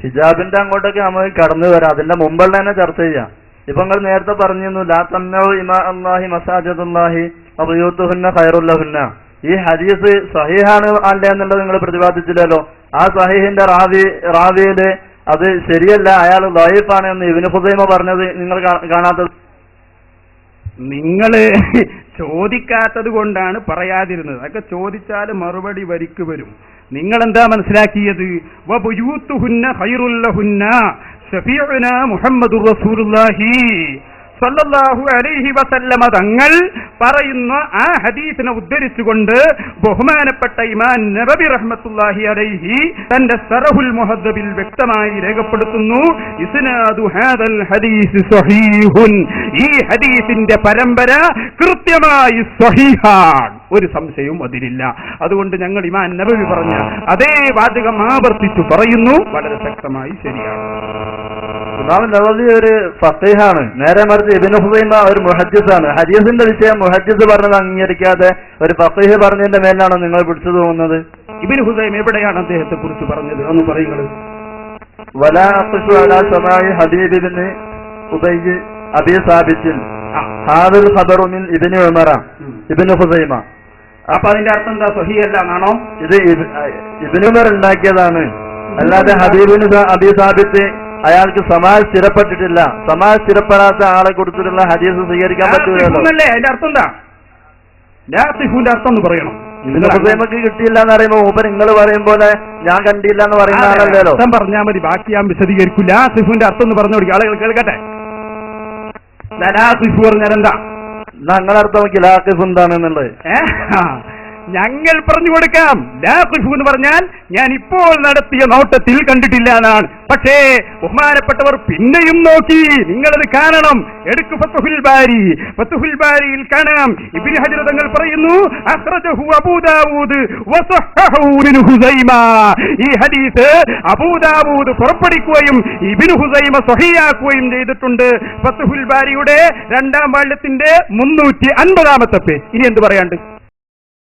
ഹിജാബിന്റെ അങ്ങോട്ടൊക്കെ നമുക്ക് കടന്നു വരാം. അതിന്റെ മുമ്പുള്ള തന്നെ ചർച്ച ചെയ്യാം. ഇപ്പൊ നിങ്ങൾ നേരത്തെ പറഞ്ഞിരുന്നു ലാ തംനഉ ഇമാ അല്ലാഹി മസാജിദുല്ലാഹി വബുയൂതുഹുന്ന ഖൈറുല്ലഹുന്ന. ഈ ഹദീസ് സഹീഹാണ് അല്ല എന്നുള്ളത് നിങ്ങൾ പ്രതിപാദിച്ചില്ലല്ലോ. ആ സഹീഹിന്റെ റാവിയില് അത് ശരിയല്ല, അയാൾ ദഈഫാണ് എന്ന് ഇബ്നു ഖുസൈമ പറഞ്ഞത് നിങ്ങൾ കാണാത്തത്? നിങ്ങള് ചോദിക്കാത്തത് കൊണ്ടാണ് പറയാതിരുന്നത്. അതൊക്കെ ചോദിച്ചാൽ മറുപടി വരിക്ക് വരും. നിങ്ങളെന്താ മനസ്സിലാക്കിയത്? വബുയൂതുഹുന്ന ഖൈറുല്ലഹുന്ന ശഫീഉനാ മുഹമ്മദുർ റസൂലുള്ളാഹി സല്ലല്ലാഹു അലൈഹി വസല്ലമ തങ്ങൾ പറയുന്ന ആ ഹദീസിനെ ഉദ്ധരിച്ചുകൊണ്ട് ബഹുമാനപ്പെട്ട ഇമാം നബവി റഹ്മത്തുള്ളാഹി അലൈഹി തന്റെ ശറഹുൽ മുഹദ്ദബിൽ വ്യക്തമായി രേഖപ്പെടുത്തുന്നു, ഇസ്നാദു ഹാദൽ ഹദീസ് സ്വഹീഹുൻ. ഈ ഹദീസിന്റെ പരമ്പര കൃത്യമായി സ്വഹീഹാണ്, ഒരു സംശയവും അതിലില്ല. അതുകൊണ്ട് ഞങ്ങൾ ഇമാം നബവി പറഞ്ഞ അതേ വാചകം ആവർത്തിച്ചു പറയുന്നു, വളരെ ശക്തമായി ശരിയാണ്. ഇമാം നബവി ഒരു ഫഖീഹാണ്, നേരെ മറിച്ച് ഇബ്നു ഖുസൈമ ഒരു മുഹദ്ദിസാണ്. ഹദീസിന്റെ വിഷയം മുഹദ്ദിസ് പറഞ്ഞത് അംഗീകരിക്കാതെ ഒരു ഫഖീഹ് പറഞ്ഞതിന്റെ മേലാണോ നിങ്ങൾ പിടിച്ചു തോന്നുന്നത്? ഇബ്നു ഖുസൈമ എവിടെയാണ് അദ്ദേഹത്തെ കുറിച്ച് പറഞ്ഞത് ഒന്ന് പറയുന്നത്? വലാ അഖ്ശു അലാ സമാഇ ഹബീബ് ഇബ്നു ഉബയ്യ് അബീ സാബിത്തിൻ ഹാദൽ ഖബറു മിൻ ഇബ്നു ഉമറ ഇബ്നു ഖുസൈമ. അപ്പൊ അതിന്റെ അർത്ഥം എന്താ? സ്വഹീഹല്ല എന്നാണോ? ഇത് ഇബ്നു ഉമർ ഉണ്ടാക്കിയതാണ്, അല്ലാതെ ഹബീബിന് അബീ സാബിത്ത് അയാൾക്ക് സമാജ് സ്ഥിരപ്പെട്ടിട്ടില്ല. സമാജ് സ്ഥിരപ്പെടാത്ത ആളെ കൊടുത്തിട്ടുള്ള ഹദീസ് സ്വീകരിക്കാൻ പറ്റൂലല്ലോ. അതിന്റെ അർത്ഥം എന്താ? ലാത്തിഫുന്റെ അർത്ഥം എന്ന് പറയണം. ഇബ്നു ഖുസൈമക്ക് കിട്ടിയില്ല എന്ന് പറയുമ്പോ മൂപ്പർ നിങ്ങൾ പറയും പോലെ ഞാൻ കണ്ടില്ല എന്ന് പറയുന്ന ആളല്ലല്ലോ. അർത്ഥം പറഞ്ഞാൽ മതി, ബാക്കി ഞാൻ വിശദീകരിക്കും. ലാത്തിഫുന്റെ അർത്ഥം എന്ന് പറഞ്ഞു കൊടുക്കുക, ആളുകൾ കേൾക്കട്ടെ. ലാത്തിഫ് പറഞ്ഞാൽ എന്താ? ഞങ്ങളർത്ഥം നോക്കി ലാത്തിഫ് എന്താണെന്നുള്ളത് ഞങ്ങൾ പറഞ്ഞു കൊടുക്കാം. ലാത്തിഫ് എന്ന് പറഞ്ഞാൽ ഞാൻ ഇപ്പോൾ നടത്തിയ നോട്ടത്തിൽ കണ്ടിട്ടില്ല എന്നാണ്. പക്ഷേ ബഹുമാനപ്പെട്ടവർ പിന്നെയും നോക്കി, നിങ്ങളത് കാണണം. എടുക്കു ഫത്ഹുൽ ബാരി, ഫത്ഹുൽ ബാരിയിൽ കാണാം ഇബ്നു ഹജർ തങ്ങൾ പറയുന്നു അഖ്റജഹു അബൂ ദാവൂദ് വസഹഹു ഇബ്നു ഹുസൈമ. ഈ ഹദീസ് അബൂ ദാവൂദ് പുറപ്പെടുവിക്കുകയും ഇബ്നു ഹുസൈമ സ്വഹീഹാക്കുകയും ചെയ്തിട്ടുണ്ട്. ഫത്ഹുൽ ബാരിയുടെ 2ാം വാള്യത്തിന്റെ 350-ാമത്തെ പേജ്. ഇനി എന്ത് പറയാണ്ട്?